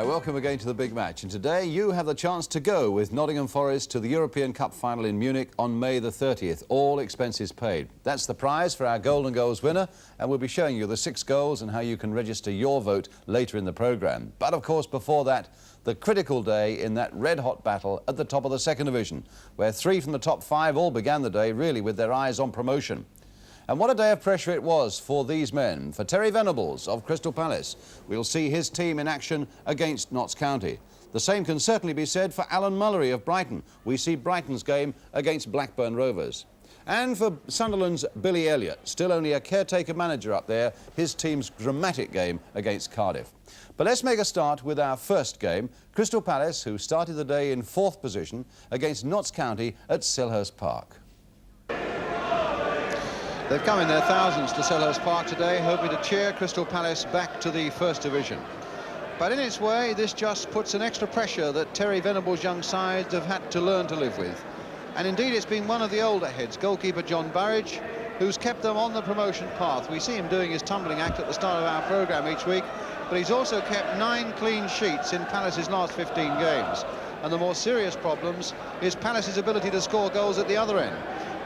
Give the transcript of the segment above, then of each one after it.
Welcome again to the big match, and today you have the chance to go with Nottingham Forest to the European Cup final in Munich on May the 30th, all expenses paid. That's the prize for our Golden Goals winner, and we'll be showing you the 6 goals and how you can register your vote later in the programme. But of course, before that, the critical day in that red-hot battle at the top of the second division, where 3 from the top 5 all began the day really with their eyes on promotion. And what a day of pressure it was for these men. For Terry Venables of Crystal Palace, we'll see his team in action against Notts County. The same can certainly be said for Alan Mullery of Brighton. We see Brighton's game against Blackburn Rovers. And for Sunderland's Billy Elliott, still only a caretaker manager up there, his team's dramatic game against Cardiff. But let's make a start with our first game, Crystal Palace, who started the day in 4th position against Notts County at Selhurst Park. They've come in their thousands to Selhurst Park today, hoping to cheer Crystal Palace back to the First Division. But in its way, this just puts an extra pressure that Terry Venables' young sides have had to learn to live with. And indeed, it's been one of the older heads, goalkeeper John Burridge, who's kept them on the promotion path. We see him doing his tumbling act at the start of our programme each week, but he's also kept 9 clean sheets in Palace's last 15 games. And the more serious problems is Palace's ability to score goals at the other end.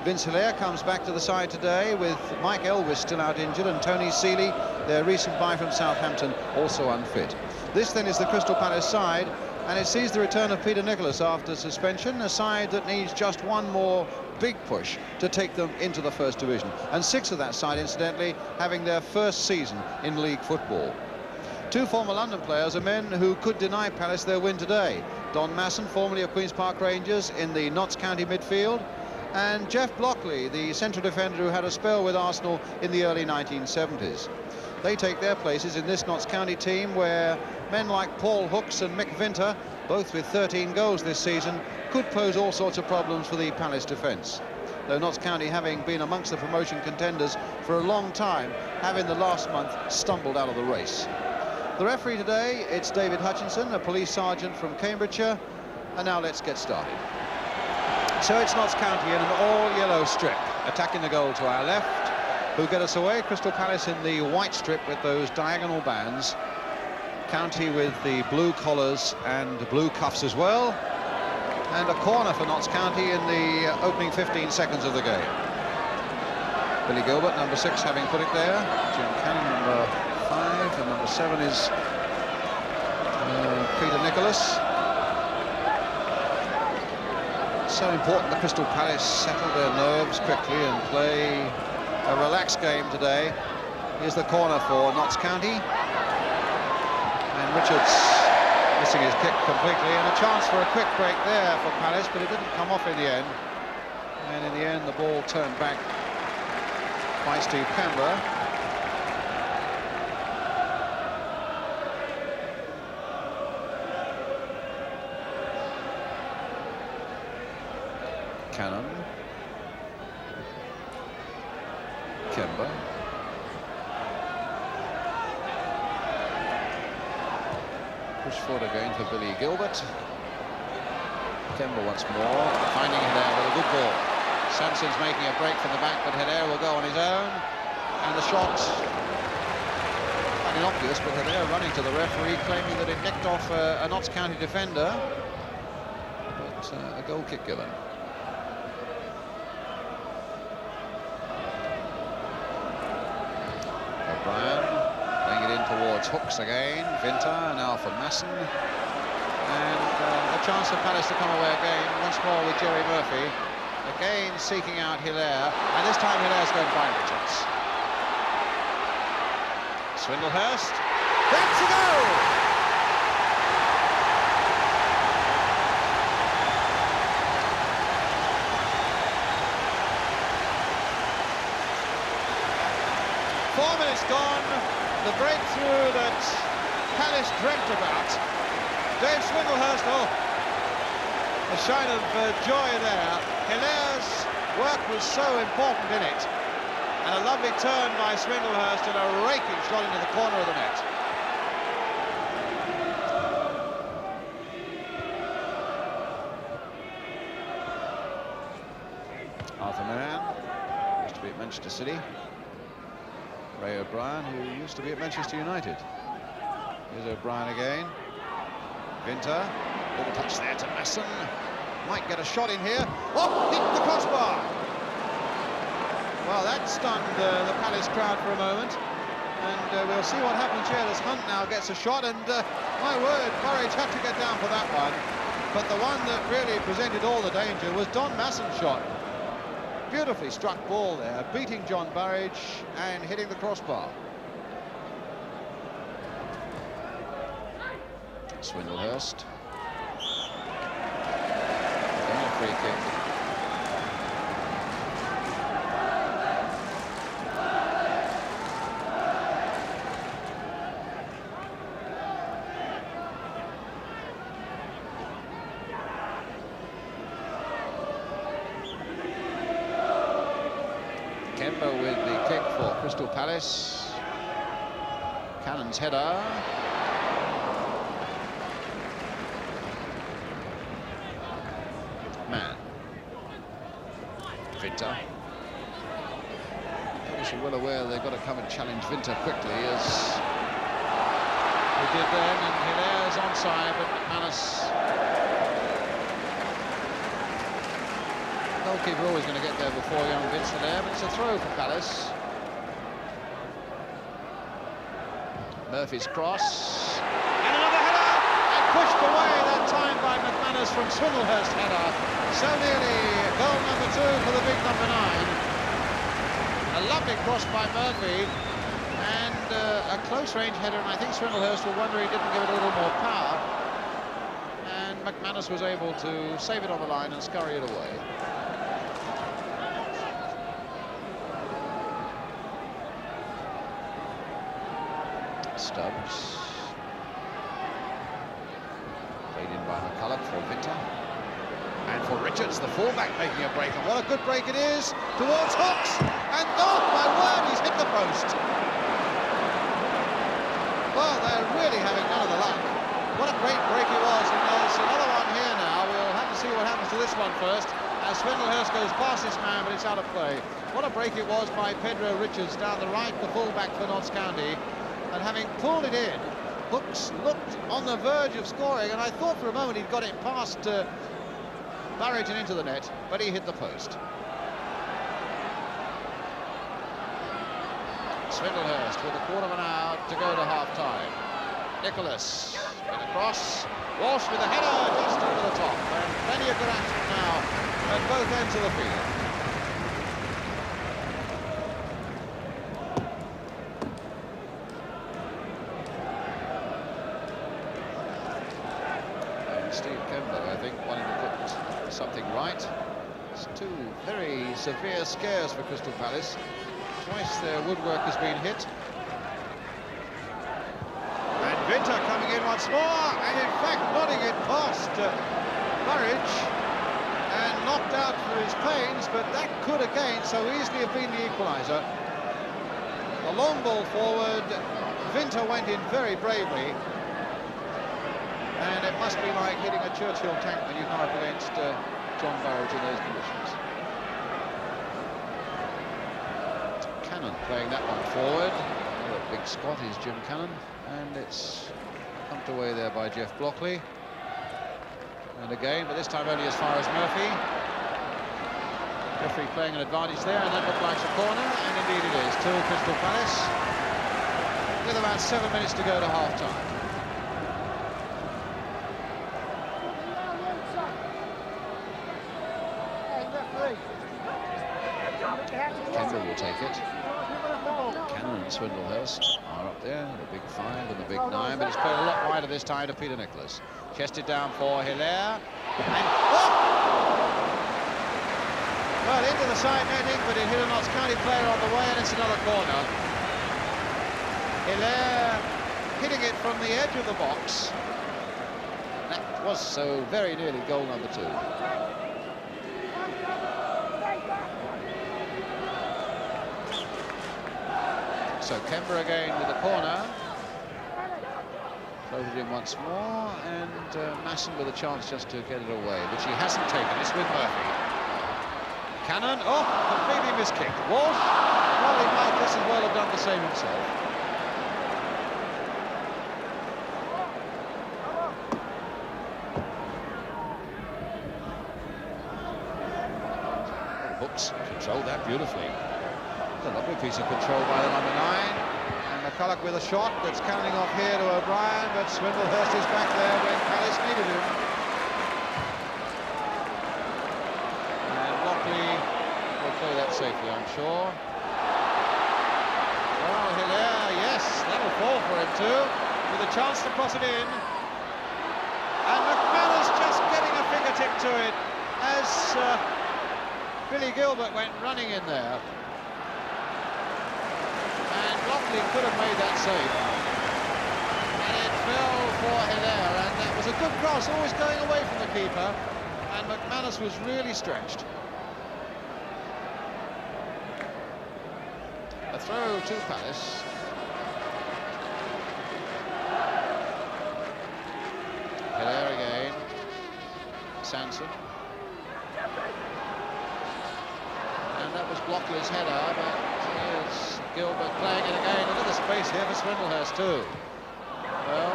Vince Hilaire comes back to the side today with Mike Elwes still out injured and Tony Seeley, their recent buy from Southampton, also unfit. This then is the Crystal Palace side, and it sees the return of Peter Nicholas after suspension, a side that needs just one more big push to take them into the First Division. And 6 of that side, incidentally, having their first season in league football. 2 former London players are men who could deny Palace their win today. Don Masson, formerly of Queen's Park Rangers, in the Notts County midfield, and Jeff Blockley, the central defender who had a spell with Arsenal in the early 1970s. They take their places in this Notts County team, where men like Paul Hooks and Mick Vinter, both with 13 goals this season, could pose all sorts of problems for the Palace defence. Though Notts County, having been amongst the promotion contenders for a long time, have in the last month stumbled out of the race. The referee today, it's David Hutchinson, a police sergeant from Cambridgeshire, and now let's get started. So it's Notts County in an all-yellow strip, attacking the goal to our left, who get us away. Crystal Palace in the white strip with those diagonal bands. County with the blue collars and blue cuffs as well. And a corner for Notts County in the opening 15 seconds of the game. Billy Gilbert, number 6, having put it there. Jim Cannon, number 5, and number 7 is Peter Nicholas. So important that Crystal Palace settle their nerves quickly and play a relaxed game today. Here's the corner for Notts County. And Richards missing his kick completely, and a chance for a quick break there for Palace, but it didn't come off in the end. And in the end, the ball turned back by Steve Pember. Cannon, Kemba, push forward again for Billy Gilbert. Kemba once more, finding Hilaire with a good ball. Sampson's making a break from the back, but Hilaire will go on his own. And the shot, innocuous, but Hilaire running to the referee, claiming that it nicked off a Notts County defender. But a goal kick given. O'Brien playing it in towards Hooks again. Vinter, now for Masson. And a chance for Palace to come away again, once more with Jerry Murphy. Again seeking out Hilaire, and this time Hilaire's going to find Richards. Swindlehurst, that's a goal! 4 minutes gone, the breakthrough that Palace dreamt about. Dave Swindlehurst, oh, a shine of joy there. Hilaire's work was so important in it. And a lovely turn by Swindlehurst and a raking shot into the corner of the net. Arthur Mann, used to be at Manchester City. Ray O'Brien, who used to be at Manchester United. Here's O'Brien again. Vinter, little touch there to Masson. Might get a shot in here. Oh, hit the crossbar! Well, that stunned the Palace crowd for a moment. And we'll see what happens here as Hunt now gets a shot. And my word, Burridge had to get down for that one. But the one that really presented all the danger was Don Masson's shot. Beautifully struck ball there, beating John Burridge and hitting the crossbar. Swindlehurst. Again a free kick. Kemba with the kick for Crystal Palace. Cannon's header. Man. Vinter. Palace are well aware they've got to come and challenge Vinter quickly, as he did then, and Hilaire's onside, but McManus. Goalkeeper always going to get there before young Vincent there, but it's a throw for Palace. Murphy's cross. And another header! And pushed away that time by McManus from Swindlehurst header. So nearly goal number 2 for the big number 9. A lovely cross by Murphy. And a close-range header, and I think Swindlehurst will wonder he didn't give it a little more power. And McManus was able to save it on the line and scurry it away. Stubbs. Played in by McCulloch for Vinter. And for Richards, the fullback, making a break. And what a good break it is towards Hooks. And oh, my word, he's hit the post. Well, they're really having none of the luck. What a great break it was. And there's another one here now. We'll have to see what happens to this one first, as Swindlehurst goes past this man, but it's out of play. What a break it was by Pedro Richards down the right, the fullback for Notts County. And having pulled it in, Hooks looked on the verge of scoring, and I thought for a moment he'd got it past Burridge and into the net, but he hit the post. Swindlehurst with a quarter of an hour to go to half-time. Nicholas with a cross. Walsh with a header just over the top, and plenty of good action now at both ends of the field. Steve Kemba, I think, wanting to put something right. It's 2 very severe scares for Crystal Palace. Twice their woodwork has been hit. And Vinter coming in once more, and in fact nodding it past Burridge, and knocked out for his pains, but that could again so easily have been the equaliser. A long ball forward, Vinter went in very bravely. And it must be like hitting a Churchill tank when you come up against John Burridge in those conditions. Cannon playing that one forward. What a big Scot is Jim Cannon. And it's pumped away there by Jeff Blockley. And again, but this time only as far as Murphy. Referee playing an advantage there, and that looked like a corner, and indeed it is, to Crystal Palace. With about 7 minutes to go to half-time. Kemba will take it. Cannon and Swindlehurst are up there, the big 5 and the big 9, but it's played a lot wider this time to Peter Nicholas. Chested down for Hilaire. And oh! Well, into the side netting, but it hit a Notts County player on the way, and it's another corner. Hilaire hitting it from the edge of the box. That was so very nearly goal number 2. So Kember again with the corner. Floated in once more, and Masson with a chance just to get it away, which he hasn't taken. It's with Murphy. Cannon, oh, completely miskicked. Walsh, well, he might just as well have done the same himself. Hooks controlled that beautifully. It's a lovely piece of control by the number 9. McCulloch with a shot that's counting off here to O'Brien, but Swindlehurst is back there when Palace needed him. And Lockley will play that safely, I'm sure. Well, Hilaire, yes, that'll fall for him too, with a chance to cross it in. And McManus just getting a fingertip to it as Billy Gilbert went running in there. Lockley could have made that save, and it fell for Hilaire, and that was a good cross, always going away from the keeper, and McManus was really stretched. A throw to Palace. Hilaire again. Sanson. And that was Blockley's header, but here's Gilbert playing it again. Look at the space here for Swindlehurst too. Well,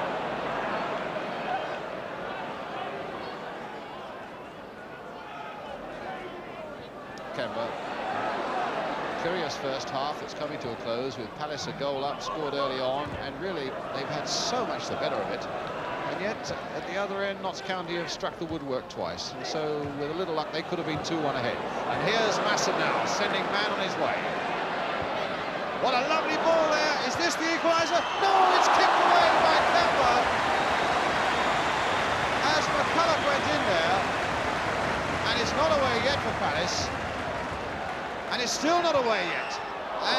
Kember. Curious first half that's coming to a close with Palace a goal up, scored early on, and really they've had so much the better of it. And yet, at the other end, Notts County have struck the woodwork twice. And so, with a little luck, they could have been 2-1 ahead. And here's Masson now, sending man on his way. What a lovely ball there. Is this the equaliser? No, it's kicked away by Kember. As McCulloch went in there. And it's not away yet for Palace. And it's still not away yet.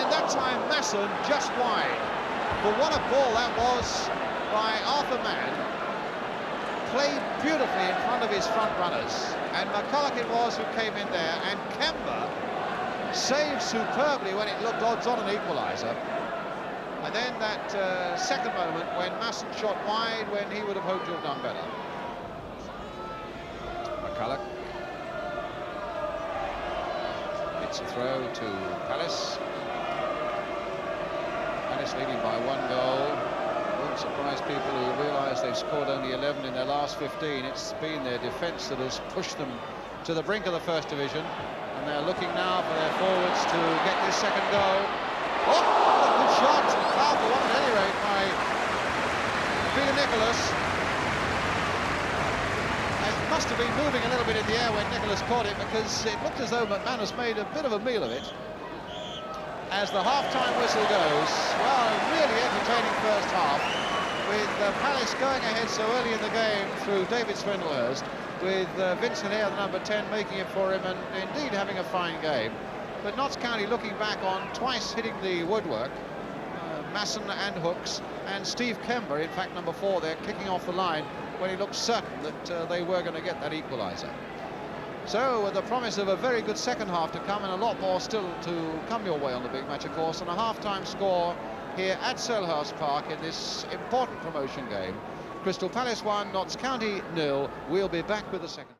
And that time, Masson just wide. But what a ball that was by Arthur Mann. Played beautifully in front of his front runners, and McCulloch it was who came in there, and Kember saved superbly when it looked odds on an equaliser. And then that second moment when Masson shot wide when he would have hoped to have done better. McCulloch. It's a throw to Palace. Palace leading by 1 goal. Won't surprise people who realise they've scored only 11 in their last 15. It's been their defence that has pushed them to the brink of the First Division, and they're looking now for their forwards to get this second goal. Oh, what a good shot! Powerful one at any rate by Peter Nicholas. It must have been moving a little bit in the air when Nicholas caught it, because it looked as though McManus made a bit of a meal of it. As the half-time whistle goes, well, a really entertaining first half, with Palace going ahead so early in the game through David Swindlehurst, with Vincent Hilaire, the number 10, making it for him, and indeed having a fine game. But Notts County looking back on twice hitting the woodwork, Masson and Hooks, and Steve Kember, in fact number 4 there, kicking off the line when he looked certain that they were going to get that equaliser. So, with the promise of a very good second half to come, and a lot more still to come your way on the big match, of course, and a half-time score here at Selhurst Park in this important promotion game. Crystal Palace 1, Notts County 0. We'll be back with the second.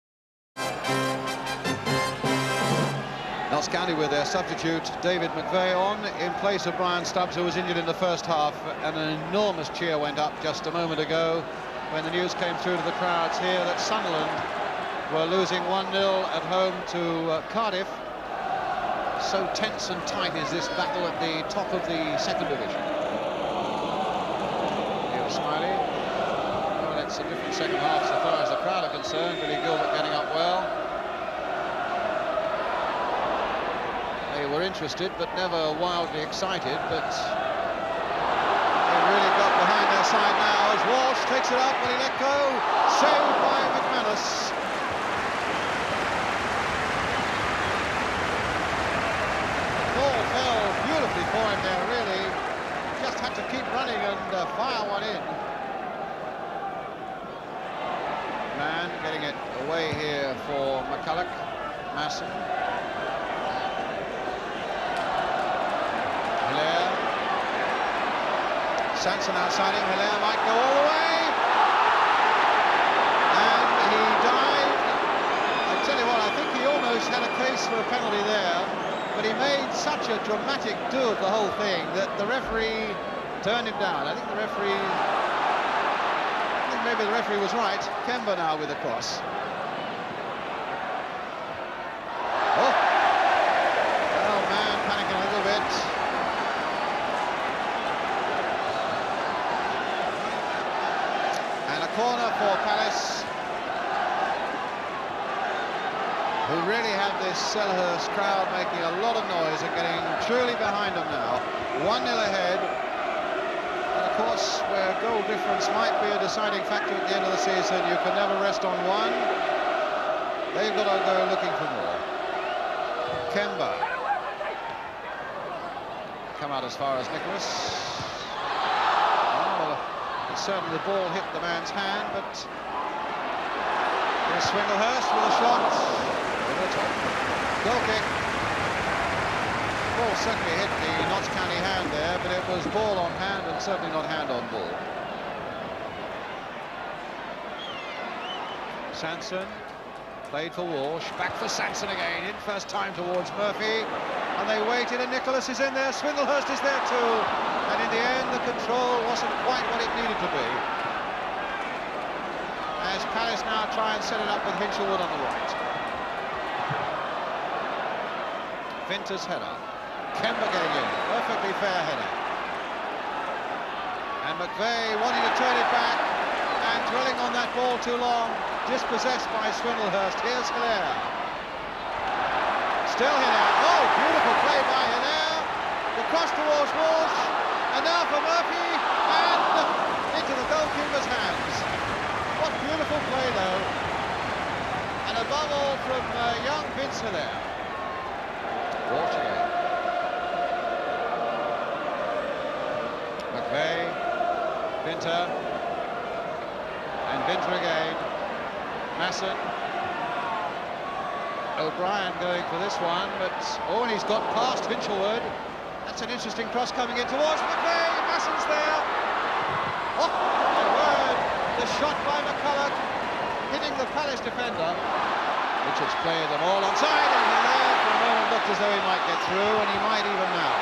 Notts County with their substitute, David McVeigh, on in place of Brian Stubbs, who was injured in the first half, and an enormous cheer went up just a moment ago when the news came through to the crowds here that Sunderland were losing 1-0 at home to Cardiff. So tense and tight is this battle at the top of the second division. Here's Smiley. Well, it's a different second half so far as the crowd are concerned. Billy Gilbert getting up well. They were interested but never wildly excited, but they really got behind their side now as Walsh takes it up when he let go. Saved by McManus. Ball fell beautifully for him there, really. Just had have to keep running and fire one in. Man getting it away here for McCulloch. Masson. Hilaire. Sanson outside him. Hilaire might go all the way. And he dived. I tell you what, I think he almost had a case for a penalty there, but he made such a dramatic do of the whole thing that the referee turned him down. I think maybe the referee was right. Kemba now with the cross. Oh! Oh, man, panicking a little bit. And a corner for Palace, who really have this Selhurst crowd making a lot of noise and getting truly behind them now. 1-0 ahead. And of course, where goal difference might be a deciding factor at the end of the season, you can never rest on one. They've got to go looking for more. Kemba. Come out as far as Nicholas. Oh, well, certainly the ball hit the man's hand, but here's Swinglehurst with a shot. Goal kick. Ball certainly hit the Notts County hand there, but it was ball on hand and certainly not hand on ball. Sanson played for Walsh, back for Sanson again, in first time towards Murphy, and they waited, and Nicholas is in there, Swinglehurst is there too, and in the end the control wasn't quite what it needed to be, as Palace now try and set it up with Hinchelwood on the right. Vinter's header. Kemba getting in. Perfectly fair header. And McVeigh wanting to turn it back and dwelling on that ball too long. Dispossessed by Swinglehurst. Here's Hilaire. Still Hilaire. Oh, beautiful play by Hilaire. The cross towards Walsh. And now for Murphy. And into the goalkeeper's hands. What beautiful play though. And above all from young Vince Hilaire. Walsh again. McVeigh, Vinter, and Vinter again. Masson. O'Brien going for this one, but and he's got past Hinchelwood. That's an interesting cross coming in towards McVeigh. Masson's there. Oh, my word! The shot by McCulloch hitting the Palace defender. Richards played them all onside, and Hilaire for a moment looked as though he might get through, and he might even now.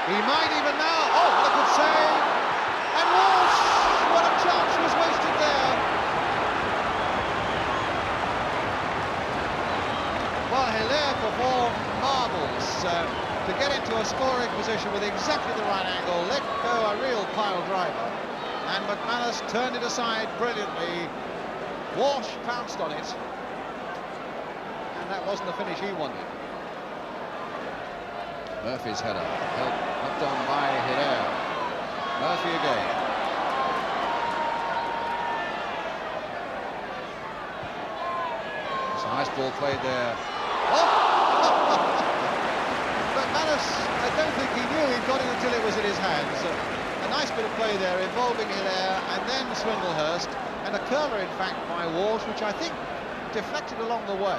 He might even now. Oh, what a good save! And Walsh! What a chance was wasted there! Well, Hilaire performed marvels to get into a scoring position with exactly the right angle, let go a real pile driver, and McManus turned it aside brilliantly. Walsh pounced on it. That wasn't the finish he wanted. Murphy's header, helped on by Hilaire. Murphy again. It's a nice ball played there. Oh! But Manus, I don't think he knew he'd got it until it was in his hands. A nice bit of play there involving Hilaire and then Swinglehurst, and a curler in fact by Walsh, which I think deflected along the way.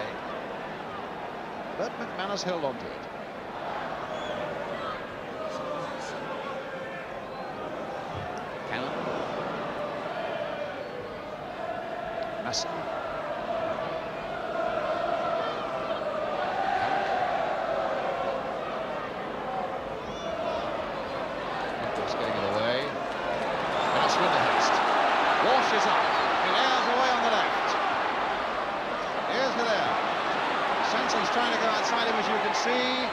But McManus held on to it. Cannon. Masson. Nicholas getting it away. Now Swinglehurst. Walsh is up. Hilaire's away on the left. Here's Hilaire. Sanson's trying to go outside him, as you can see.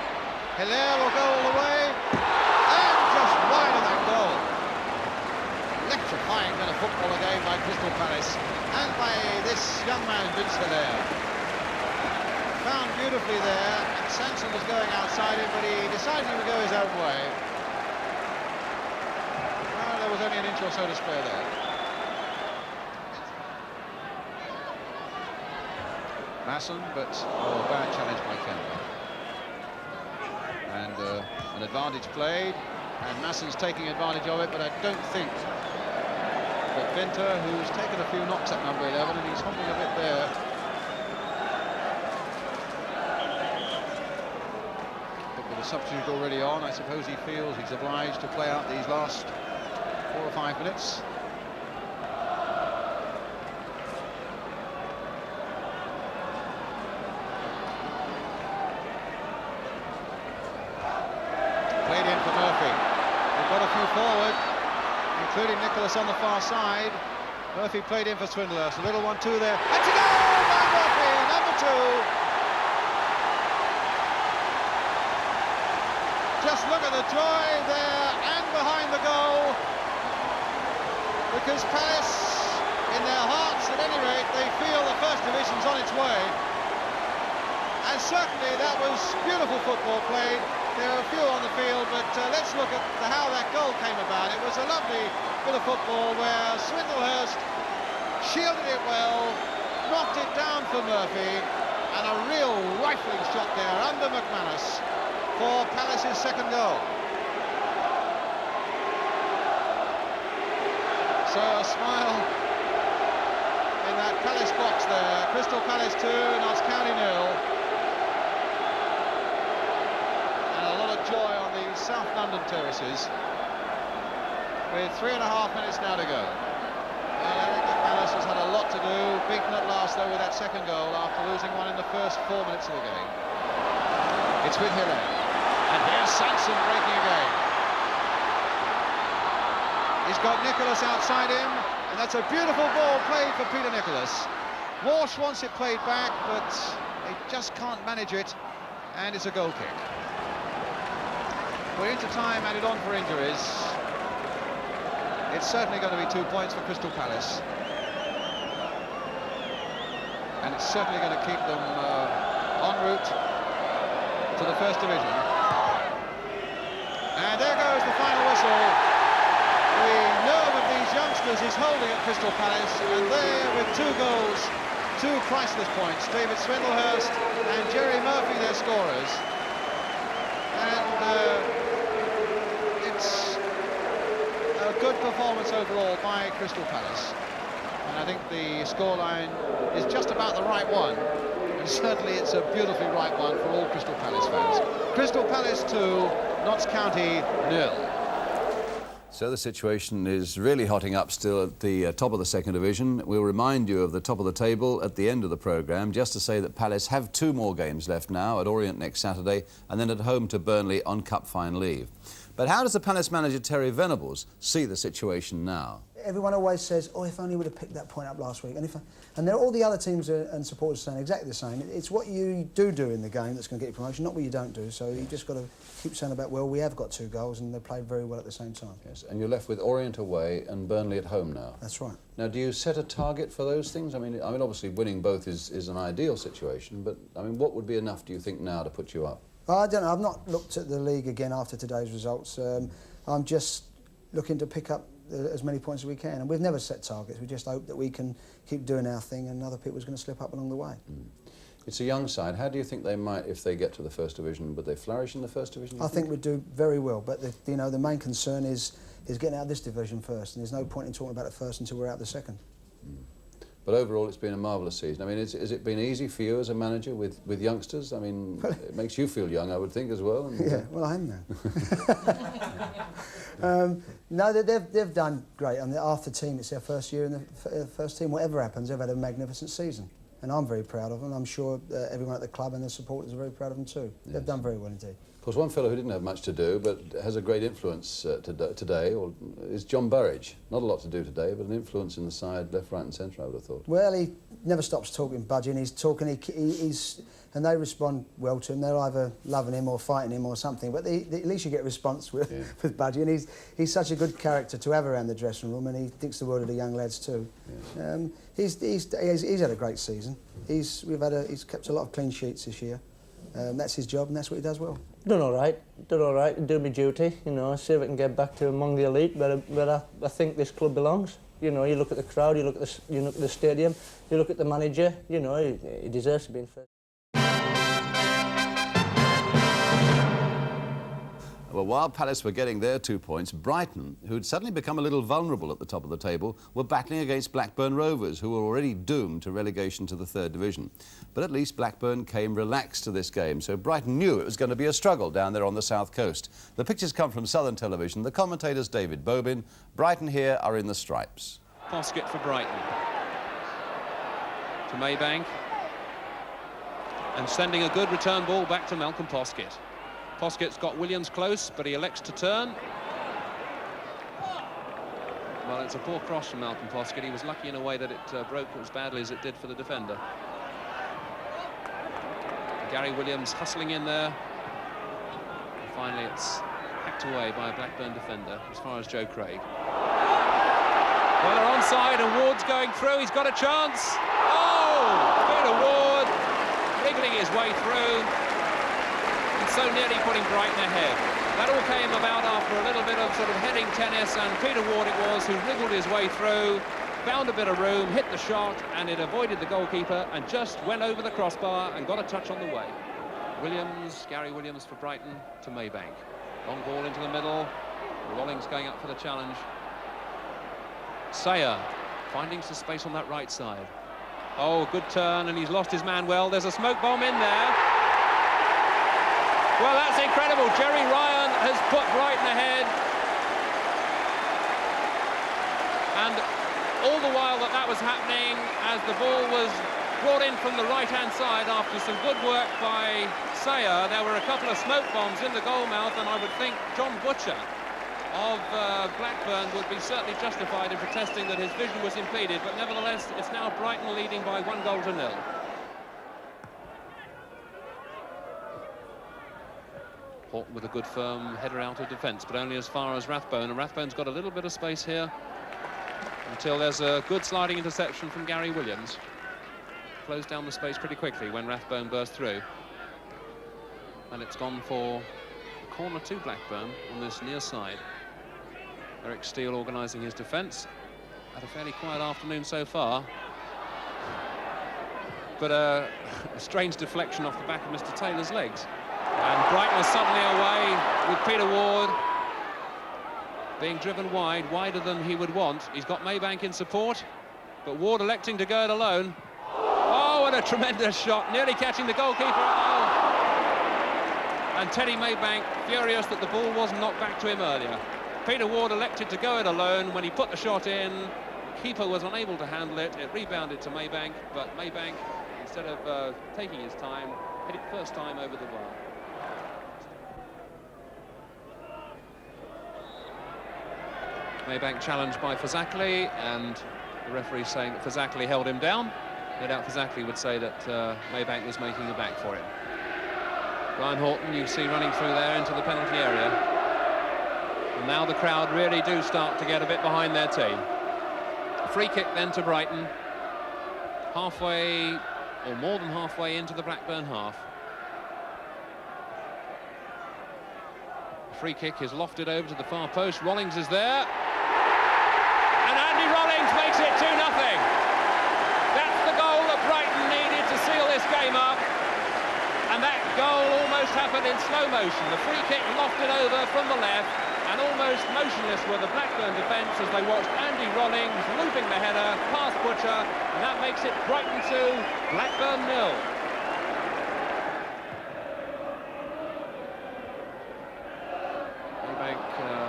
Hilaire will go all the way, and just wide of that goal. Electrifying bit of football again by Crystal Palace, and by this young man, Vince Hilaire. Found beautifully there, and Sanson was going outside him, but he decided he would go his own way. Well, there was only an inch or so to spare there. Masson, but bad challenge by Kemba. And an advantage played. And Masson's taking advantage of it, but I don't think that Venter, who's taken a few knocks at number 11, and he's hopping a bit there. But with the substitute already on, I suppose he feels he's obliged to play out these last 4 or 5 minutes. Played in for Murphy. They've got a few forward, including Nicholas on the far side. Murphy played in for Swindlehurst. A little 1-2 there. And to go by Murphy, number 2. Just look at the joy there and behind the goal. Because Palace, in their hearts at any rate, they feel the First Division's on its way. And certainly that was beautiful football played. There are a few on the field, but let's look at how that goal came about. It was a lovely bit of football where Swindlehurst shielded it well, knocked it down for Murphy, and a real rifling shot there under McManus for Palace's second goal. So a smile in that Palace box there. Crystal Palace 2, Notts County 0. Joy on the South London terraces with 3.5 minutes now to go. I think that Palace has had a lot to do, beaten at last though with that second goal after losing one in the first 4 minutes of the game. It's with Hiller, and here's Sanson breaking again. He's got Nicholas outside him, and that's a beautiful ball played for Peter Nicholas. Walsh wants it played back, but they just can't manage it, and it's a goal kick. We're into time added on for injuries. It's certainly going to be 2 points for Crystal Palace. And it's certainly going to keep them en route to the First Division. And there goes the final whistle. The nerve of these youngsters is holding at Crystal Palace, and there with 2 goals, 2 priceless points. David Swindlehurst and Jerry Murphy, their scorers. And it's a good performance overall by Crystal Palace, and I think the scoreline is just about the right one, and certainly it's a beautifully right one for all Crystal Palace fans. Crystal Palace 2, Notts County 0. So the situation is really hotting up still at the top of the second division. We'll remind you of the top of the table at the end of the programme, just to say that Palace have 2 more games left now, at Orient next Saturday and then at home to Burnley on cup final leave. But how does the Palace manager Terry Venables see the situation now? Everyone always says, oh, if only we'd have picked that point up last week. And there are all the other teams and supporters saying exactly the same. It's what you do in the game that's going to get you promotion, not what you don't do. So you just got to keep saying about, well, we have got 2 goals and they played very well at the same time. Yes, and you're left with Orient away and Burnley at home now. That's right. Now, do you set a target for those things? I mean, obviously winning both is an ideal situation, but I mean, what would be enough, do you think, now to put you up? I don't know. I've not looked at the league again after today's results. I'm just looking to pick up as many points as we can, and we've never set targets. We just hope that we can keep doing our thing and other people's going to slip up along the way. It's a young side. How do you think they might, if they get to the First Division, would they flourish in the First Division? I think we'd do very well, but the main concern is getting out of this division first, and there's no point in talking about it first until we're out of the second. But overall, it's been a marvellous season. I mean, has it been easy for you as a manager with youngsters? I mean, it makes you feel young, I would think, as well. And, yeah, well, I am now. No, they've done great. I mean, half the team, it's their first year in the first team. Whatever happens, they've had a magnificent season. And I'm very proud of them. I'm sure everyone at the club and the supporters are very proud of them too. Yes. They've done very well indeed. Of course, one fellow who didn't have much to do but has a great influence today is John Burridge. Not a lot to do today, but an influence in the side, left, right and centre, I would have thought. Well, he never stops talking, budging. He's talking, and they respond well to him. They're either loving him or fighting him or something, but at least you get a response with Budgie. And he's such a good character to have around the dressing room, and he thinks the world of the young lads too. Yes. He's had a great season. He's kept a lot of clean sheets this year. That's his job, and that's what he does well. Done all right, do my duty, you know, see if I can get back to among the elite, but I think this club belongs. You know, you look at the crowd, you look at the stadium, you look at the manager, you know, he deserves to be in first. Well, while Palace were getting their 2 points, Brighton, who'd suddenly become a little vulnerable at the top of the table, were battling against Blackburn Rovers, who were already doomed to relegation to the 3rd Division. But at least Blackburn came relaxed to this game, so Brighton knew it was going to be a struggle down there on the south coast. The pictures come from Southern Television. The commentator's David Bobin. Brighton here are in the stripes. Poskett for Brighton. To Maybank. And sending a good return ball back to Malcolm Poskett. Poskett's got Williams close, but he elects to turn. Well, it's a poor cross from Malcolm Poskett. He was lucky in a way that it broke as badly as it did for the defender. Gary Williams hustling in there. And finally, it's hacked away by a Blackburn defender as far as Joe Craig. Well, they're onside and Ward's going through. He's got a chance. Oh! Peter Ward wriggling his way through. So nearly putting Brighton ahead. That all came about after a little bit of sort of heading tennis, and Peter Ward it was who wriggled his way through, found a bit of room, hit the shot, and it avoided the goalkeeper and just went over the crossbar and got a touch on the way. Williams, Gary Williams for Brighton to Maybank. Long ball into the middle. Rawlings going up for the challenge. Sayer finding some space on that right side. Oh, good turn, and he's lost his man well. There's a smoke bomb in there. Well, that's incredible. Jerry Ryan has put Brighton ahead. And all the while that was happening, as the ball was brought in from the right-hand side after some good work by Sayer, there were a couple of smoke bombs in the goal mouth, and I would think John Butcher of Blackburn would be certainly justified in protesting that his vision was impeded, but nevertheless, it's now Brighton leading by 1-0. Horton with a good firm header out of defence, but only as far as Rathbone, and Rathbone's got a little bit of space here until there's a good sliding interception from Gary Williams. Closed down the space pretty quickly when Rathbone burst through, and it's gone for a corner to Blackburn on this near side. Eric Steele organising his defence. Had a fairly quiet afternoon so far, but a strange deflection off the back of Mr. Taylor's legs. And Brighton are suddenly away with Peter Ward being driven wide, wider than he would want. He's got Maybank in support, but Ward electing to go it alone. Oh, what a tremendous shot, nearly catching the goalkeeper. Oh. And Teddy Maybank furious that the ball wasn't knocked back to him earlier. Peter Ward elected to go it alone. When he put the shot in, the keeper was unable to handle it. It rebounded to Maybank, but Maybank, instead of taking his time, hit it first time over the bar. Maybank challenged by Fazakerley, and the referee saying that Fazakerley held him down. No doubt Fazakerley would say that Maybank was making a back for him. Ryan Horton, you see running through there into the penalty area. And now the crowd really do start to get a bit behind their team. Free kick then to Brighton. Halfway, or more than halfway into the Blackburn half. The free kick is lofted over to the far post. Rawlings is there. And Andy Rawlings makes it 2-0. That's the goal that Brighton needed to seal this game up. And that goal almost happened in slow motion. The free kick lofted over from the left, and almost motionless were the Blackburn defence as they watched Andy Rawlings looping the header past Butcher, and that makes it Brighton 2, Blackburn 0.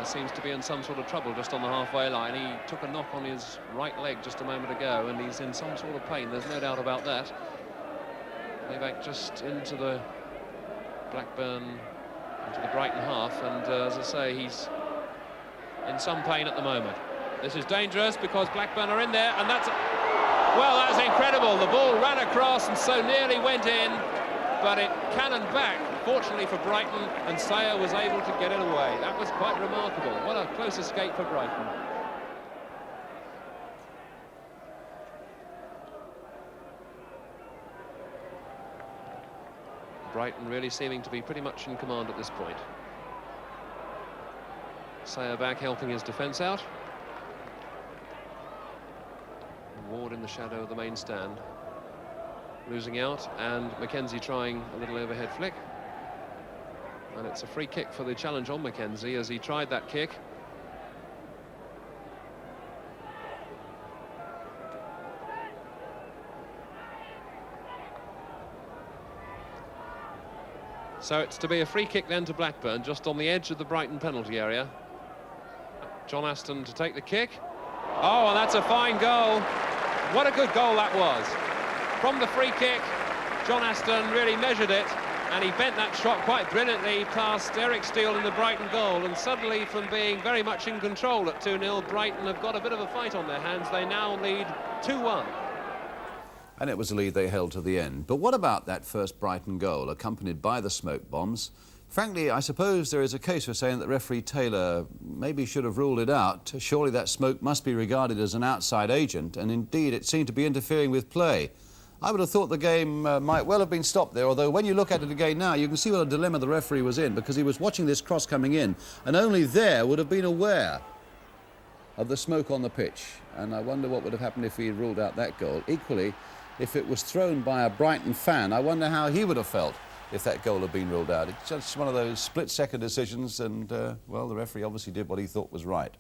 Seems to be in some sort of trouble just on the halfway line. He took a knock on his right leg just a moment ago, and he's in some sort of pain, there's no doubt about that. Maybank just into the Blackburn, into the Brighton half, and as I say, he's in some pain at the moment. This is dangerous because Blackburn are in there, and that's, well, that's incredible. The ball ran across and so nearly went in, but it cannoned back, fortunately for Brighton, and Sayer was able to get it away. That was quite remarkable. What a close escape for Brighton. Brighton really seeming to be pretty much in command at this point. Sayer back helping his defence out. Ward in the shadow of the main stand. Losing out, and Mackenzie trying a little overhead flick. And it's a free kick for the challenge on Mackenzie as he tried that kick. So it's to be a free kick then to Blackburn, just on the edge of the Brighton penalty area. John Aston to take the kick. Oh, and that's a fine goal. What a good goal that was. From the free kick, John Aston really measured it, and he bent that shot quite brilliantly past Eric Steele in the Brighton goal. And suddenly, from being very much in control at 2-0, Brighton have got a bit of a fight on their hands. They now lead 2-1. And it was a lead they held to the end. But what about that first Brighton goal, accompanied by the smoke bombs? Frankly, I suppose there is a case for saying that referee Taylor maybe should have ruled it out. Surely that smoke must be regarded as an outside agent, and indeed it seemed to be interfering with play. I would have thought the game might well have been stopped there, although when you look at it again now, you can see what a dilemma the referee was in, because he was watching this cross coming in, and only there would have been aware of the smoke on the pitch. And I wonder what would have happened if he had ruled out that goal. Equally, if it was thrown by a Brighton fan, I wonder how he would have felt if that goal had been ruled out. It's just one of those split-second decisions, and, well, the referee obviously did what he thought was right.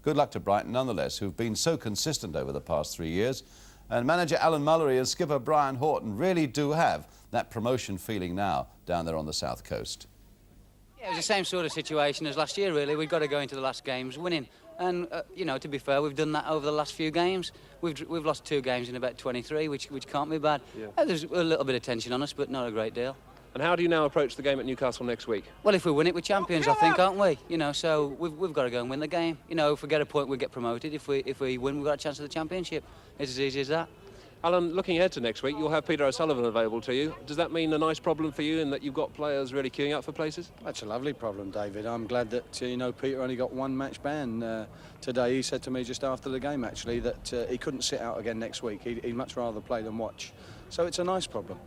Good luck to Brighton, nonetheless, who've been so consistent over the past 3 years. And manager Alan Mullery and skipper Brian Horton really do have that promotion feeling now down there on the south coast. Yeah, it was the same sort of situation as last year, really. We've got to go into the last games winning. And, you know, to be fair, we've done that over the last few games. We've lost 2 games in about 23, which can't be bad. Yeah. There's a little bit of tension on us, but not a great deal. And how do you now approach the game at Newcastle next week? Well, if we win it, we're champions, I think, aren't we? You know, so we've got to go and win the game. You know, if we get a point, we get promoted. If we win, we've got a chance at the championship. It's as easy as that. Alan, looking ahead to next week, you'll have Peter O'Sullivan available to you. Does that mean a nice problem for you in that you've got players really queuing up for places? That's a lovely problem, David. I'm glad that, you know, Peter only got 1 match ban today. He said to me just after the game, actually, that he couldn't sit out again next week. He'd much rather play than watch. So it's a nice problem.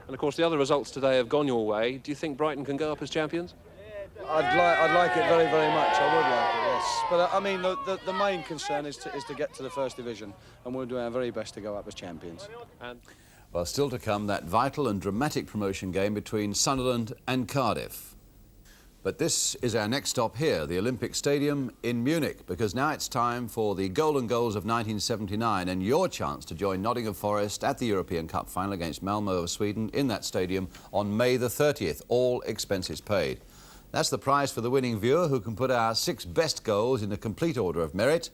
And, of course, the other results today have gone your way. Do you think Brighton can go up as champions? I'd like it very, very much. I would like it, yes. But, I mean, the main concern is to get to the First Division, and we'll do our very best to go up as champions. Well, still to come, that vital and dramatic promotion game between Sunderland and Cardiff. But this is our next stop here, the Olympic Stadium in Munich, because now it's time for the Golden Goals of 1979 and your chance to join Nottingham Forest at the European Cup final against Malmö of Sweden in that stadium on May the 30th, all expenses paid. That's the prize for the winning viewer who can put our 6 best goals in a complete order of merit.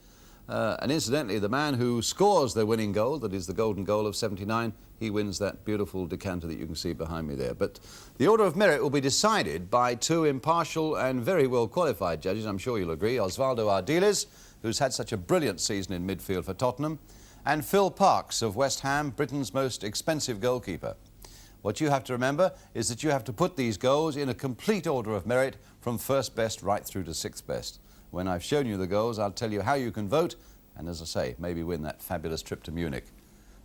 And incidentally, the man who scores the winning goal, that is the golden goal of 79, he wins that beautiful decanter that you can see behind me there. But the order of merit will be decided by 2 impartial and very well qualified judges, I'm sure you'll agree. Osvaldo Ardiles, who's had such a brilliant season in midfield for Tottenham, and Phil Parkes of West Ham, Britain's most expensive goalkeeper. What you have to remember is that you have to put these goals in a complete order of merit from first best right through to 6th best. When I've shown you the goals, I'll tell you how you can vote and, as I say, maybe win that fabulous trip to Munich.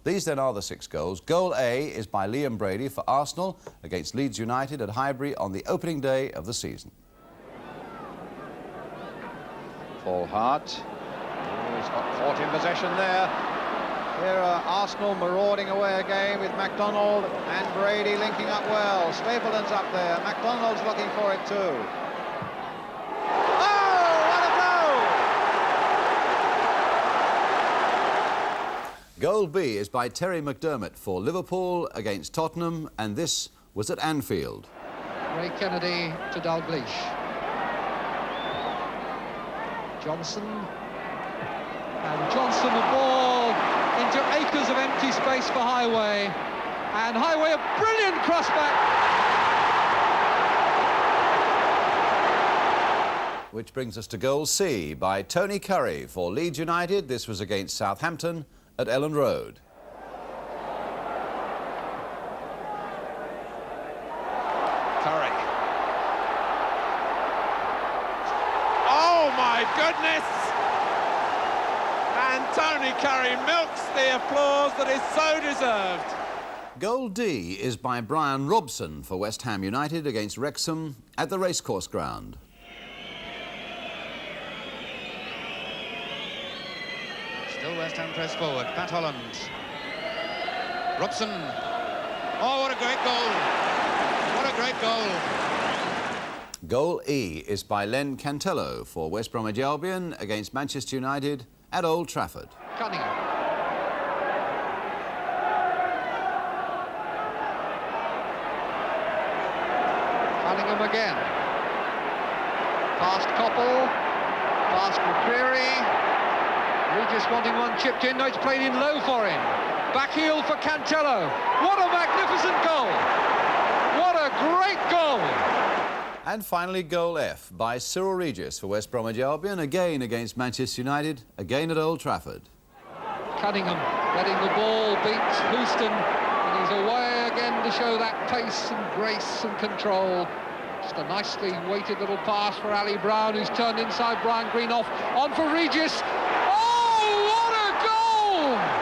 These then are the 6 goals. Goal A is by Liam Brady for Arsenal against Leeds United at Highbury on the opening day of the season. Paul Hart. He's got caught in possession there. Here are Arsenal marauding away again with MacDonald and Brady linking up well. Stapleton's up there. MacDonald's looking for it too. Oh, what a goal! Goal B is by Terry McDermott for Liverpool against Tottenham, and this was at Anfield. Ray Kennedy to Dalglish. Johnson. And Johnson the ball into acres of empty space for Highway. And Highway, a brilliant crossback. Which brings us to goal C by Tony Curry for Leeds United. This was against Southampton at Ellen Road. Curry. Oh, my goodness! And Tony Curry milks the applause that is so deserved. Goal D is by Brian Robson for West Ham United against Wrexham at the Racecourse Ground. Still West Ham press forward. Pat Holland. Robson. Oh, what a great goal. What a great goal. Goal E is by Len Cantello for West Bromwich Albion against Manchester United at Old Trafford. Cunningham. Cunningham again. Past Coppell. Past McCreary. Regis wanting one chipped in. No, it's played in low for him. Back heel for Cantello. What a magnificent goal. What a great goal. And finally, goal F by Cyril Regis for West Bromwich Albion, again against Manchester United, again at Old Trafford. Cunningham letting the ball beat Houston, and he's away again to show that pace and grace and control. Just a nicely weighted little pass for Ali Brown, who's turned inside Brian Green off. On for Regis. Oh, what a goal!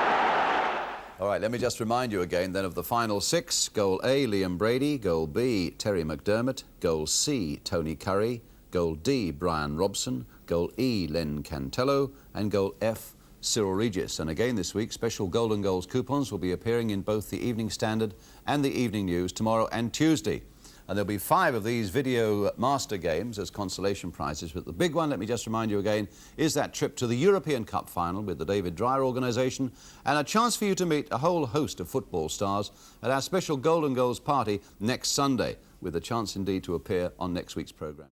All right, let me just remind you again then of the final six. Goal A, Liam Brady. Goal B, Terry McDermott. Goal C, Tony Curry. Goal D, Brian Robson. Goal E, Len Cantello. And goal F, Cyril Regis. And again this week, special Golden Goals coupons will be appearing in both the Evening Standard and the Evening News tomorrow and Tuesday. And there'll be 5 of these video master games as consolation prizes. But the big one, let me just remind you again, is that trip to the European Cup final with the David Dreyer organisation, and a chance for you to meet a whole host of football stars at our special Golden Goals party next Sunday, with a chance indeed to appear on next week's programme.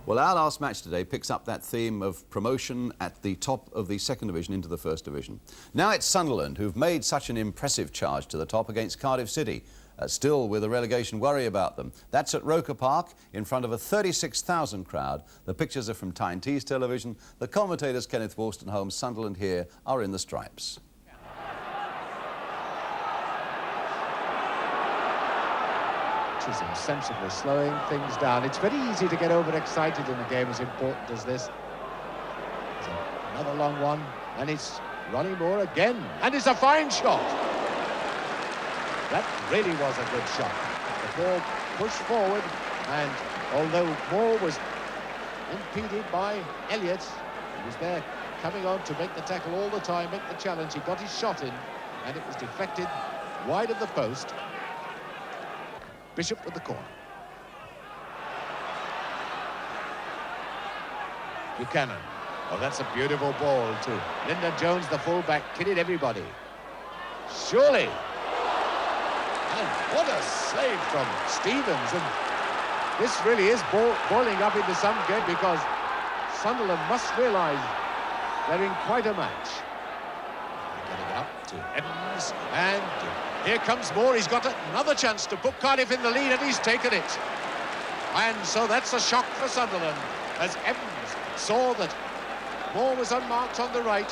Well, our last match today picks up that theme of promotion at the top of the second division into the first division. Now it's Sunderland who've made such an impressive charge to the top against Cardiff City, still with a relegation worry about them. That's at Roker Park in front of a 36,000 crowd. The pictures are from Tyne Tees Television. The commentators Kenneth Wolstenholme, Sunderland here are in the stripes. Sensibly slowing things down. It's very easy to get overexcited in a game as important as this. So another long one, and it's Ronnie Moore again, and it's a fine shot. That really was a good shot. The ball pushed forward, and although Moore was impeded by Elliott, he was there coming on to make the tackle all the time, make the challenge. He got his shot in, and it was deflected wide of the post. Bishop with the corner. Buchanan. Oh, that's a beautiful ball to Lyndon Jones, the fullback, kidded everybody. Surely. And what a save from Stevens. And this really is boiling up into some game, because Sunderland must realise they're in quite a match. Getting it up to Evans, and here comes Moore. He's got another chance to put Cardiff in the lead, and he's taken it. And so that's a shock for Sunderland, as Evans saw that Moore was unmarked on the right,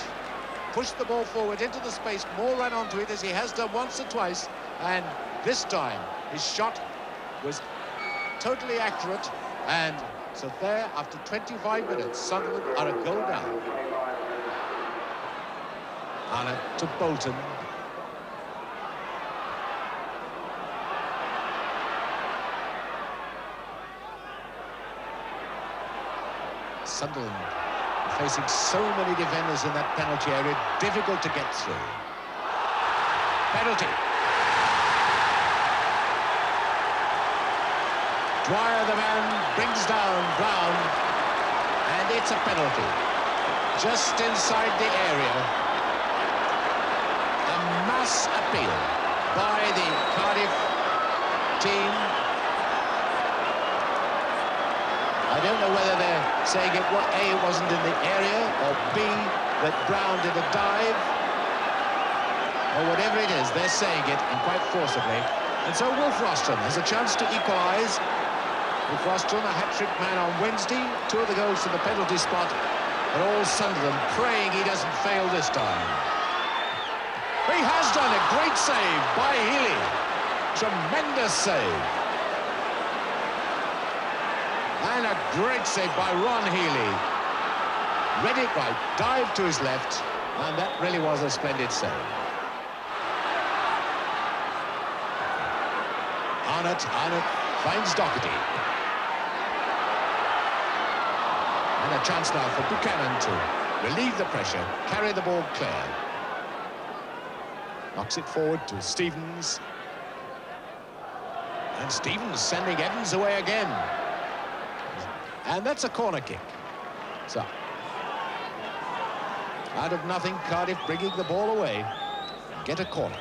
pushed the ball forward into the space. Moore ran onto it, as he has done once or twice, and this time his shot was totally accurate. And so there, after 25 minutes, Sunderland are a goal down. Anna to Bolton. Sunderland facing so many defenders in that penalty area, difficult to get through. Penalty. Dwyer, the man, brings down Brown, and it's a penalty. Just inside the area. A mass appeal by the Cardiff team. I don't know whether they're saying it, A, it wasn't in the area, or B, that Brown did a dive, or whatever it is, they're saying it, and quite forcibly. And so Wolf Rostron has a chance to equalise. Wolf Rostron, a hat-trick man on Wednesday, 2 of the goals to the penalty spot, and all Sunderland praying he doesn't fail this time. He has done a great save by Healy. Tremendous save. And a great save by Ron Healy. Read it right, dived to his left, and that really was a splendid save. Arnott finds Doherty. And a chance now for Buchanan to relieve the pressure, carry the ball clear. Knocks it forward to Stevens. And Stevens sending Evans away again. And that's a corner kick. So, out of nothing, Cardiff bringing the ball away. Get a corner.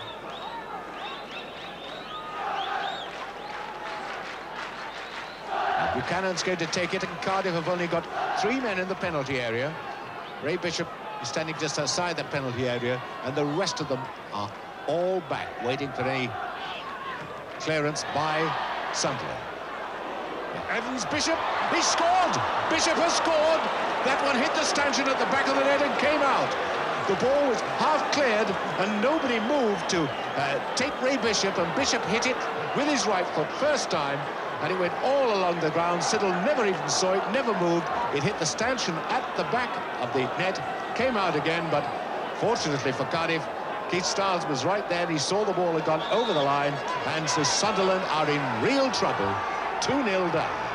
And Buchanan's going to take it, and Cardiff have only got 3 men in the penalty area. Ray Bishop is standing just outside the penalty area, and the rest of them are all back, waiting for any clearance by Sunderland. Evans, Bishop, he scored! Bishop has scored! That one hit the stanchion at the back of the net and came out. The ball was half cleared and nobody moved to take Ray Bishop, and Bishop hit it with his right foot first time, and it went all along the ground. Siddle never even saw it, never moved. It hit the stanchion at the back of the net, came out again, but fortunately for Cardiff, Keith Stiles was right there, and he saw the ball had gone over the line, and so Sunderland are in real trouble. 2-0 down.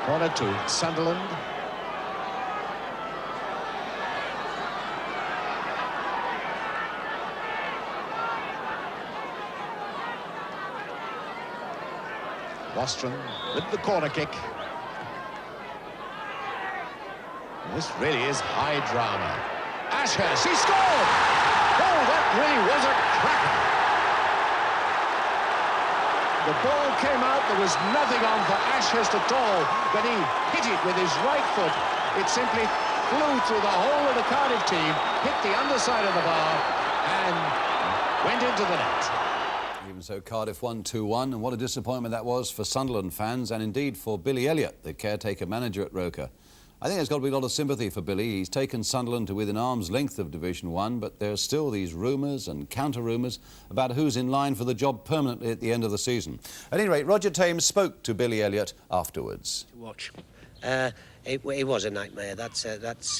Corner two, Sunderland. Bostrom with the corner kick. This really is high drama. Ashurst, he scored! Oh, that really was a cracker. The ball came out, there was nothing on for Ashurst at all. When he hit it with his right foot, it simply flew through the whole of the Cardiff team, hit the underside of the bar, and went into the net. Even so, Cardiff won 2-1, and what a disappointment that was for Sunderland fans, and indeed for Billy Elliott, the caretaker manager at Roker. I think there's got to be a lot of sympathy for Billy. He's taken Sunderland to within arm's length of Division 1, but there's still these rumours and counter-rumours about who's in line for the job permanently at the end of the season. At any rate, Roger Thames spoke to Billy Elliott afterwards. To watch. It was a nightmare. That's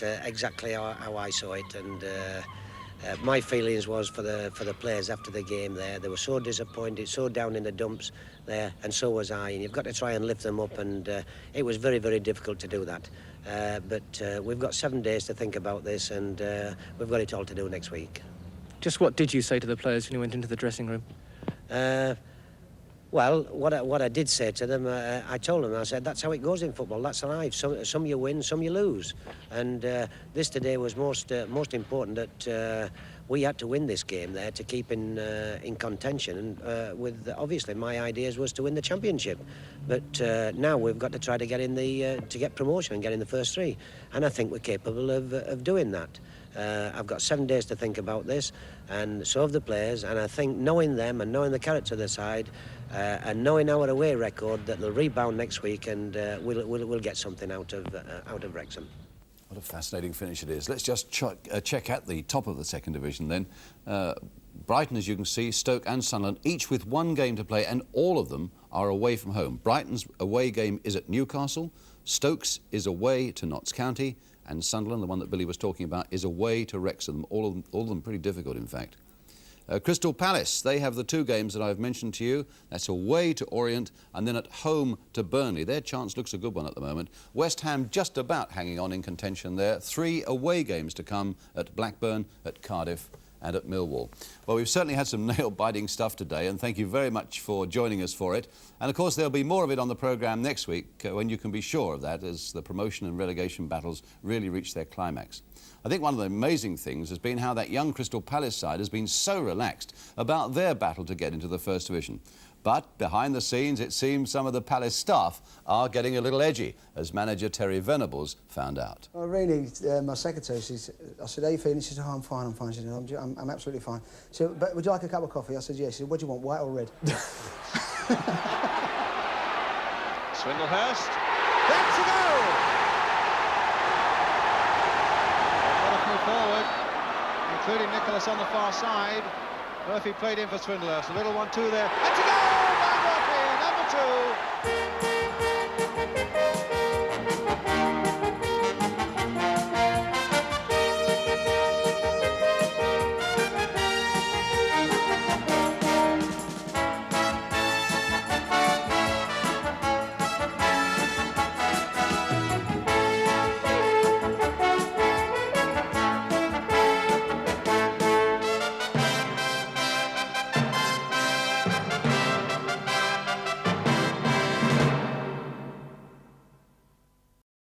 exactly how I saw it, and my feelings was for the players after the game there. They were so disappointed, so down in the dumps there, and so was I. And you've got to try and lift them up, and it was very, very difficult to do that. But we've got 7 days to think about this, and we've got it all to do next week. Just what did you say to the players when you went into the dressing room? Well, what I did say to them, I told them, I said, that's how it goes in football, that's life. Some you win, some you lose. And this today was most important, that we had to win this game there to keep in contention. And with obviously my ideas was to win the championship, but now we've got to try to get in to get promotion and get in the first 3. And I think we're capable of doing that. I've got 7 days to think about this, and so have the players. And I think knowing them and knowing the character of the side, and knowing our away record, that they'll rebound next week, and we'll get something out of Wrexham. What a fascinating finish it is. Let's just check at the top of the second division then. Brighton, as you can see, Stoke and Sunderland, each with 1 game to play, and all of them are away from home. Brighton's away game is at Newcastle, Stokes is away to Notts County, and Sunderland, the one that Billy was talking about, is away to Wrexham. All of them pretty difficult, in fact. Crystal Palace, they have the 2 games that I've mentioned to you. That's away to Orient and then at home to Burnley. Their chance looks a good one at the moment. West Ham just about hanging on in contention there. 3 away games to come at Blackburn, at Cardiff and at Millwall. Well, we've certainly had some nail-biting stuff today, and thank you very much for joining us for it. And of course there'll be more of it on the programme next week, when you can be sure of that, as the promotion and relegation battles really reach their climax. I think one of the amazing things has been how that young Crystal Palace side has been so relaxed about their battle to get into the First Division. But behind the scenes, it seems some of the Palace staff are getting a little edgy, as manager Terry Venables found out. Well, really, my secretary, I said, how you feeling? She said, oh, I'm fine, I'm fine. She said, I'm absolutely fine. She said, but would you like a cup of coffee? I said, yes. She said, what do you want, white or red? Swindlehurst. That's a goal! Got to move forward, including Nicholas on the far side. Murphy played in for Swindlehurst. A little 1-2 there. That's a goal!